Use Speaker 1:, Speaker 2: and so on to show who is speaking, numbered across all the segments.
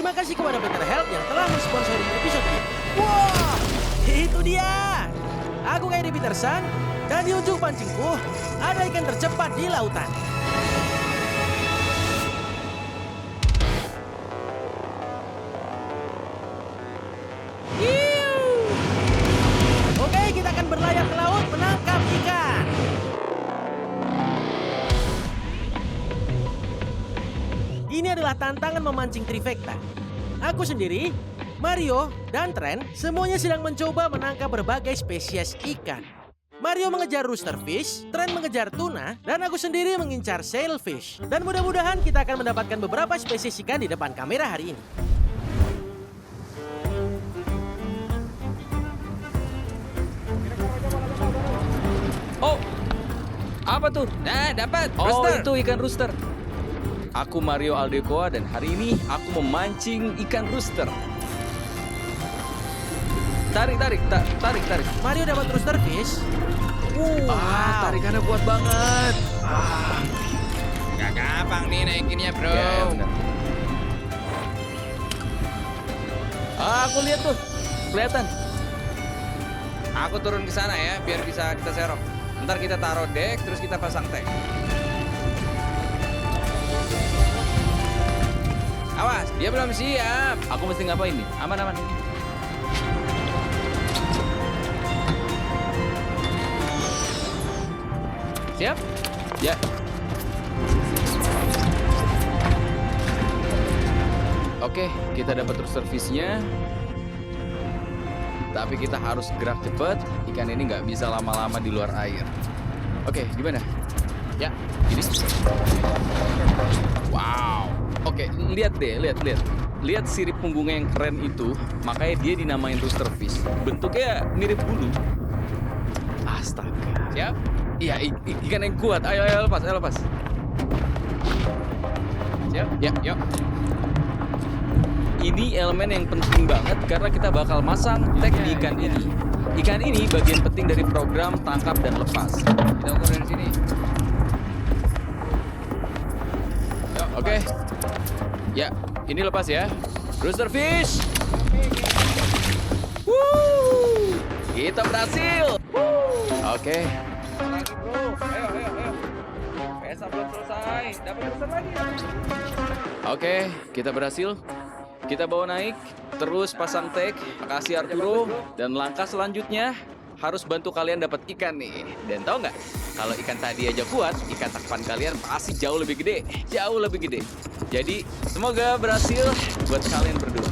Speaker 1: Terima kasih kepada Better Health yang telah mensponsori episode ini. Wah, itu dia. Aku Gary Peterson, dan di ujung pancingku ada ikan tercepat di lautan. Oke, kita akan berlayar ke laut menangkap ikan. Ini adalah tantangan memancing trifecta. Aku sendiri, Mario, dan Trent semuanya sedang mencoba menangkap berbagai spesies ikan. Mario mengejar roosterfish, Trent mengejar tuna, dan aku sendiri mengincar sailfish. Dan mudah-mudahan kita akan mendapatkan beberapa spesies ikan di depan kamera hari ini.
Speaker 2: Oh, apa tuh?
Speaker 3: Nah, dapat.
Speaker 2: Oh,
Speaker 3: Rooster.
Speaker 2: itu ikan rooster. Aku Mario Aldecoa dan hari ini aku memancing ikan rooster. Tarik.
Speaker 1: Mario dapat roosterfish.
Speaker 2: Tarikannya kuat banget.
Speaker 3: Gak gampang nih naikinnya, bro.
Speaker 2: Ya, benar. Aku lihat tuh, kelihatan.
Speaker 3: Aku turun ke sana ya, biar bisa kita serok. Ntar kita taruh deck, terus kita pasang tank. Awas, dia belum siap.
Speaker 2: Aku mesti ngapain nih? Aman.
Speaker 3: Siap?
Speaker 2: Ya. Oke, kita dapat roosterfish-nya. Tapi kita harus gerak cepat. Ikan ini nggak bisa lama-lama di luar air. Oke, gimana?
Speaker 3: Ya.
Speaker 2: Ini. Wow. Oke, lihat deh, lihat. Lihat sirip punggungnya yang keren itu, makanya dia dinamain roosterfish. Bentuknya mirip bulu. Astaga.
Speaker 3: Siap?
Speaker 2: Iya, ikan yang kuat. Ayo lepas.
Speaker 3: Siap?
Speaker 2: Ya.
Speaker 3: Yuk.
Speaker 2: Ini elemen yang penting banget karena kita bakal masang tag di ikan ini. Ikan ini bagian penting dari program tangkap dan lepas.
Speaker 3: Kita ukur dari sini. Yuk,
Speaker 2: Oke. Ya, ini lepas ya. Roosterfish. Woo! Kita berhasil. Oke.
Speaker 3: lagi, bro. Ayo. PSA belum selesai. Dapat rooster lagi.
Speaker 2: Oke, kita berhasil. Kita bawa naik, terus pasang tag, kasih Arturo, dan langkah selanjutnya harus bantu kalian dapat ikan nih. Dan tahu nggak? Kalau ikan tadi aja kuat, ikan tangkapan kalian pasti jauh lebih gede. Jadi, semoga berhasil buat kalian berdua.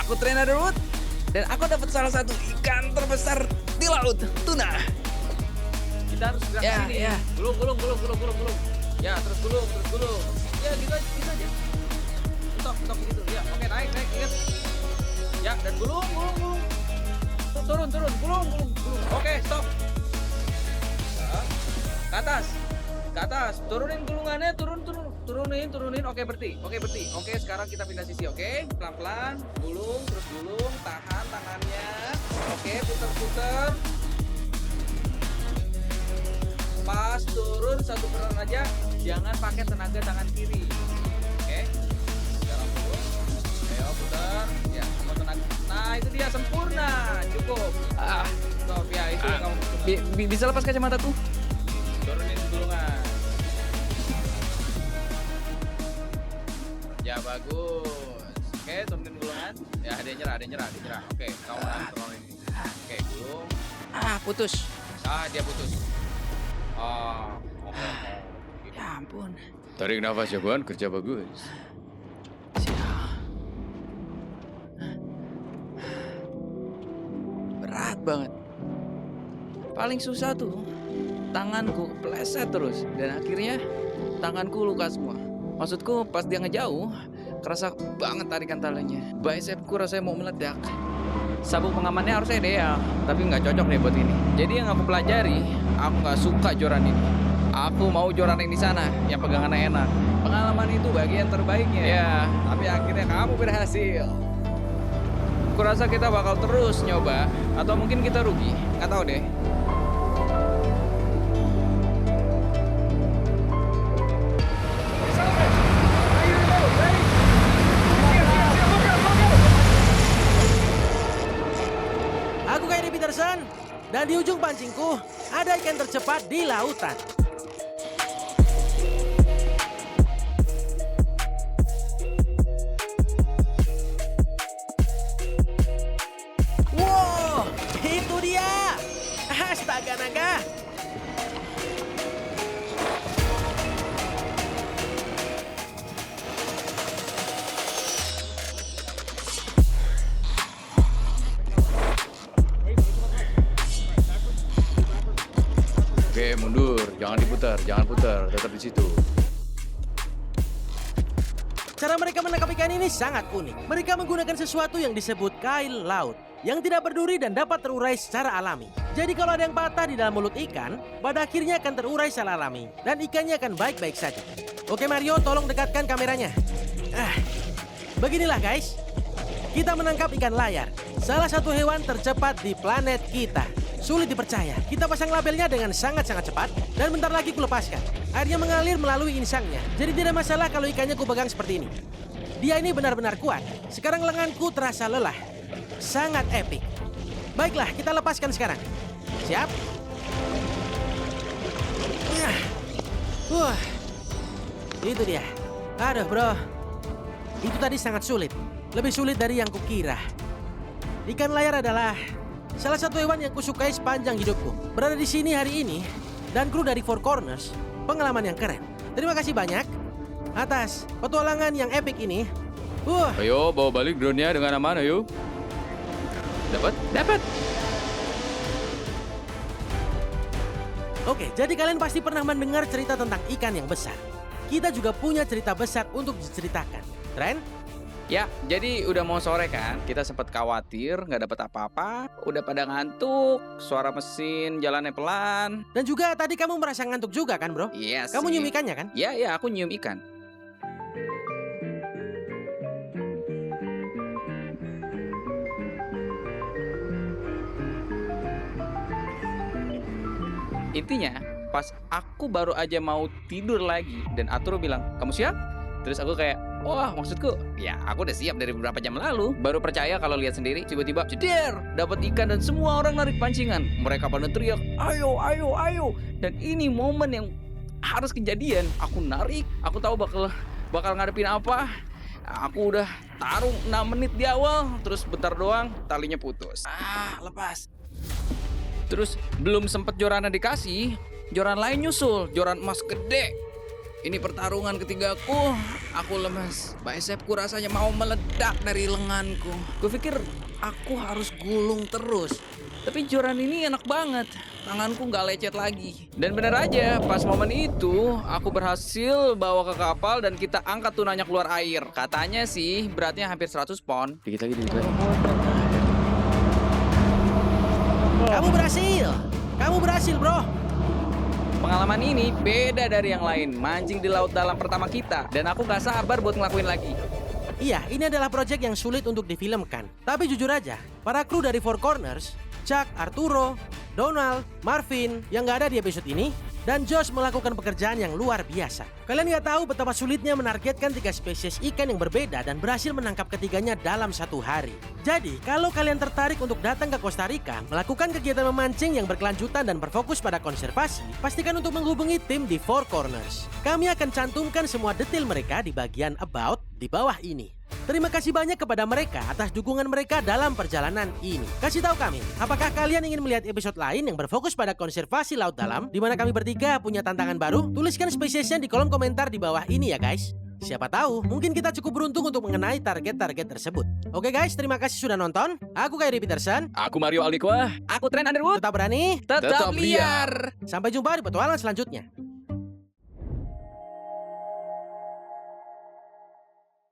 Speaker 3: Aku trainer Ruth, dan aku dapat salah satu ikan terbesar di laut, tuna.
Speaker 2: Kita harus gerak
Speaker 3: Ya,
Speaker 2: sini.
Speaker 3: ya.
Speaker 2: Gulung. Ya, terus gulung. Ya, gitu aja. Stop gitu. Ya, oke, naik, ingat. Ya, dan gulung. Turun, gulung. Oke, stop. Ya. Ke atas. Turunin gulungannya, turunin. Oke, berhenti. Oke, sekarang kita pindah sisi, oke? Pelan-pelan, gulung, tahan tangannya. Oke, puter. Pas turun satu peran aja, jangan pakai tenaga tangan kiri. Oke. Sekarang turun. Ayo putar. Ya, sama tenaga. Nah, itu dia sempurna. Cukup. Stop ya, itu kamu. Bisa lepas kacamata tuh. Turunin gulungan. Ya, bagus. Oke, turunin gulungan. Ya, dia nyerah. Oke, kamu kontrol ini. Oke, gulung.
Speaker 3: Putus.
Speaker 2: Dia putus.
Speaker 3: Ya ampun.
Speaker 2: Tarik nafas ya, Bun. Kerja bagus.
Speaker 3: Berat banget. Paling susah tuh tanganku pleset terus dan akhirnya tanganku luka semua. Maksudku pas dia ngejauh kerasa banget tarikan talinya. Bicepku rasanya mau meledak. Sabuk pengamannya harusnya ideal, tapi nggak cocok deh buat ini. Jadi yang aku pelajari, aku nggak suka joran ini. Aku mau joran yang di sana, yang pegangannya enak. Pengalaman itu bagian terbaiknya. Ya, tapi akhirnya kamu berhasil. Kurasa kita bakal terus nyoba, atau mungkin kita rugi. Nggak tahu deh.
Speaker 1: Dan di ujung pancingku, ada ikan tercepat di lautan. Wow, itu dia. Astaga naga.
Speaker 3: Oke, mundur. Jangan diputar, jangan putar. Tetap di situ.
Speaker 1: Cara mereka menangkap ikan ini sangat unik. Mereka menggunakan sesuatu yang disebut kail laut, yang tidak berduri dan dapat terurai secara alami. Jadi kalau ada yang patah di dalam mulut ikan, pada akhirnya akan terurai secara alami, dan ikannya akan baik-baik saja. Oke Mario, tolong dekatkan kameranya. Beginilah guys, kita menangkap ikan layar, salah satu hewan tercepat di planet kita. Sulit dipercaya, kita pasang labelnya dengan sangat-sangat cepat, dan bentar lagi kulepaskan. Airnya mengalir melalui insangnya, jadi tidak masalah kalau ikannya kupegang seperti ini. Dia ini benar-benar kuat, sekarang lenganku terasa lelah. Sangat epik. Baiklah, kita lepaskan sekarang. Siap? Itu dia. Aduh bro, itu tadi sangat sulit. Lebih sulit dari yang kukira. Ikan layar adalah salah satu hewan yang kusukai sepanjang hidupku. Berada di sini hari ini, dan kru dari Four Corners, pengalaman yang keren. Terima kasih banyak atas petualangan yang epik ini.
Speaker 3: Ayo, bawa balik drone-nya dengan aman, ayo. Dapat.
Speaker 1: Oke, jadi kalian pasti pernah mendengar cerita tentang ikan yang besar. Kita juga punya cerita besar untuk diceritakan. Tren?
Speaker 3: Ya, jadi udah mau sore kan, kita sempat khawatir nggak dapat apa-apa, udah pada ngantuk, suara mesin jalannya pelan.
Speaker 1: Dan juga tadi kamu merasa ngantuk juga kan bro?
Speaker 3: Iya
Speaker 1: Kamu
Speaker 3: sih.
Speaker 1: nyium ikannya kan?
Speaker 3: Ya, aku nyium ikan. Intinya, pas aku baru aja mau tidur lagi dan Arturo bilang, "Kamu siap?" Terus aku kayak, "Wah, maksudku, ya aku udah siap dari beberapa jam lalu." Baru percaya kalau lihat sendiri, tiba-tiba ceder, dapat ikan dan semua orang narik pancingan. Mereka pada teriak, "Ayo, ayo, ayo." Dan ini momen yang harus kejadian. Aku narik, aku tahu bakal ngadepin apa. Aku udah taruh 6 menit di awal, terus bentar doang talinya putus. Lepas. Terus belum sempet jorannya dikasih, joran lain nyusul, joran emas gede. Ini pertarungan ketigaku, aku lemas. Bicepku rasanya mau meledak dari lenganku. Gue pikir aku harus gulung terus. Tapi joran ini enak banget, tanganku nggak lecet lagi. Dan bener aja, pas momen itu aku berhasil bawa ke kapal dan kita angkat tunanya keluar air. Katanya sih beratnya hampir 100 pon. Dikit lagi.
Speaker 1: Kamu berhasil bro.
Speaker 3: Pengalaman ini beda dari yang lain, mancing di laut dalam pertama kita. Dan aku gak sabar buat ngelakuin lagi.
Speaker 1: Iya, ini adalah proyek yang sulit untuk difilmkan. Tapi jujur aja, para kru dari Four Corners, Chuck, Arturo, Donald, Marvin yang gak ada di episode ini, dan Josh melakukan pekerjaan yang luar biasa. Kalian gak tahu betapa sulitnya menargetkan 3 spesies ikan yang berbeda dan berhasil menangkap ketiganya dalam 1 hari. Jadi, kalau kalian tertarik untuk datang ke Costa Rica, melakukan kegiatan memancing yang berkelanjutan dan berfokus pada konservasi, pastikan untuk menghubungi tim di Four Corners. Kami akan cantumkan semua detail mereka di bagian About di bawah ini. Terima kasih banyak kepada mereka atas dukungan mereka dalam perjalanan ini. Kasih tahu kami, apakah kalian ingin melihat episode lain yang berfokus pada konservasi laut dalam, di mana kami bertiga punya tantangan baru? Tuliskan spesiesnya di kolom komentar di bawah ini ya guys. Siapa tahu, mungkin kita cukup beruntung untuk mengenai target-target tersebut. Oke guys, terima kasih sudah nonton. Aku Kyrie Peterson.
Speaker 3: Aku Mario Aldikwa. Aku Trent Underwood.
Speaker 1: Tetap berani,
Speaker 3: Tetap liar.
Speaker 1: sampai jumpa di petualangan selanjutnya.